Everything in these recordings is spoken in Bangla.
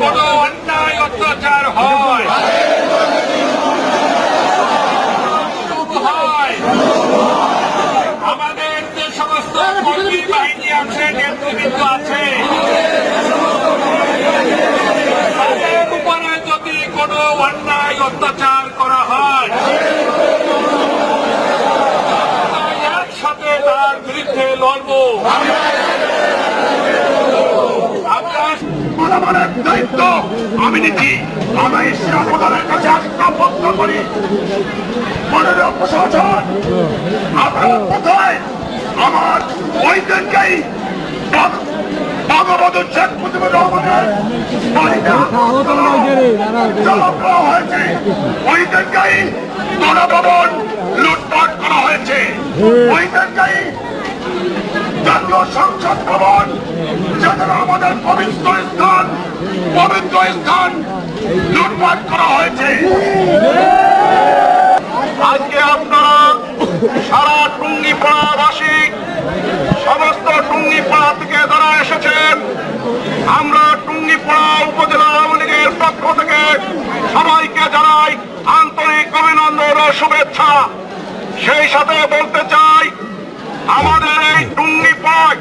কোনো অন্যায় অত্যাচার হয় আমাদের যে সমস্ত কর্মী বাহিনী আছে, নেতৃবৃন্দ আছে, তাদের উপরে যদি কোনো অন্যায় অত্যাচার করা হয় একসাথে তার বিরুদ্ধে লড়ব। মানবতার দায়িত্ব আমি নিচ্ছি। আমি ঈশ্বর প্রধানের কাছে আত্মপত্র করি। মাননীয় প্রশাসন, আপনার কোথায় আমার ওই দিনকেই বঙ্গবন্ধু শেখ মুজিবুর রহমানের বাড়িতে জবাব দেওয়া হয়েছে। ওই দিনকেই গণভবন লুটপাট করা হয়েছে। ওই দিনকেই জাতীয় সংসদ ভবন, যেখানে আমাদের পবিত্র স্থান লুটপাট করা হয়েছে। আজকে আপনারা সারা টুঙ্গিপাড়াবাসী, সমস্ত টুঙ্গিপাড়া থেকে যারা এসেছেন, আমরা টুঙ্গিপাড়া উপজেলা আওয়ামী লীগের পক্ষ থেকে সবাইকে জানাই আন্তরিক অভিনন্দন ও শুভেচ্ছা। সেই সাথে বলতে চাই, আমাদের এই টুঙ্গিপাড়ায়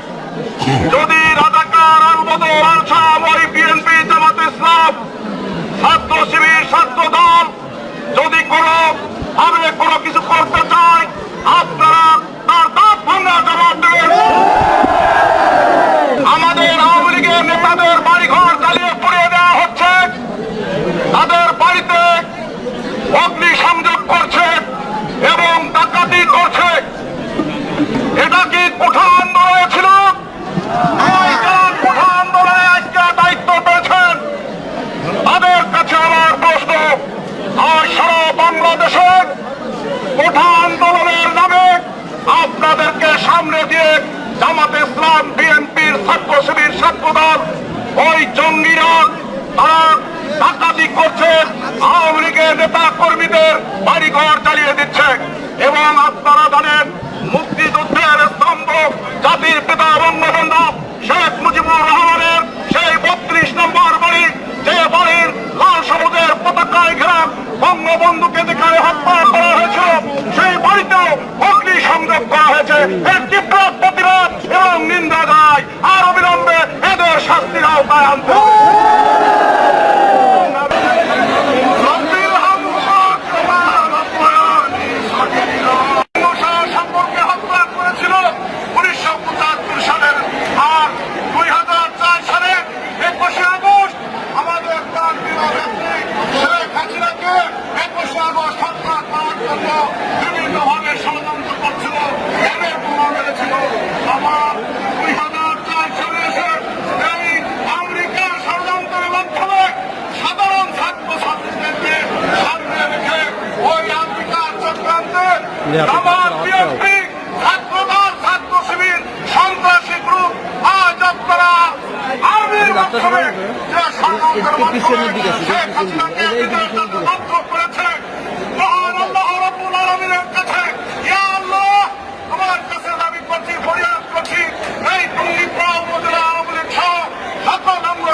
যদি রাজাকার আলবদর আলসাম ওই বিএনপি জামাত ইসলাম ছাত্র শিবির ছাত্র দল যদি কোনো কিছু করতে চায়, আপনারা তার দাঁত ভাঙা জবাব দেবেন। আমাদের আওয়ামী লীগের নেতাদের বাড়িঘর জ্বালিয়ে পুড়িয়ে দেওয়া হচ্ছে, তাদের বাড়িতে অগ্নিসংযোগ করছে এবং ডাকাতি করছে। এটা কি কোঠা আন্দোলন ছিল? কোঠা আন্দোলনে আজকে দায়িত্ব পেয়েছেন, তাদের কাছে আমার প্রশ্ন, আর সারা বাংলাদেশে কোঠা আন্দোলনের নামে আপনাদেরকে সামনে দিয়ে জামাতে ইসলাম বিএনপির ছাত্র শিবির ছাত্রদল ওই জঙ্গিরা তারা ডাকাতি করছে, আওয়ামী লীগের নেতা কর্মীদের বাড়িঘর জ্বালিয়ে দিচ্ছে। এবং আপনারা জানেন, মুক্তিযুদ্ধের স্তম্ভ জাতির পিতা বঙ্গবন্ধু শেখ মুজিবুর রহমানের সেই 32 নম্বর বাড়ি, যে বাড়ির লাল সবুজের পতাকায় ঘেরা বঙ্গবন্ধুকে যেখানে হত্যা করা হয়েছিল, সেই বাড়িতেও অগ্নি সংযোগ করা হয়েছে। এর তীব্র প্রতিবাদ এবং নিন্দা জানায়, আর অবিলম্বে এদের শাস্তির আওতায় আনতে হবে। সম্পর্কে হত্যা করেছিল 1975 সালের, আর 2004 সালে 21 আগস্ট আমাদের শেখ হাসিনাকে 21 আগস্ট হত্যা করার জন্য বিভিন্নভাবে ষড়যন্ত্র করছিল, এদের প্রমাণ মেলেছিল। আমার 2004 সালে এসে এই আমেরিকার ষড়যন্ত্রের মাধ্যমে সাধারণ ছাত্র ছাত্রীদেরকে সামনে রেখে ওই আমেরিকার চক্রান্তে আমার বিএনপি ছাত্রদল ছাত্র শিবির সন্ত্রাসী গ্রুপ আজ আপনারা আর্মির মাধ্যমে যে ষড়যন্ত্রের মাধ্যমে শেখ হাসিনাকে বিদেশ যাতে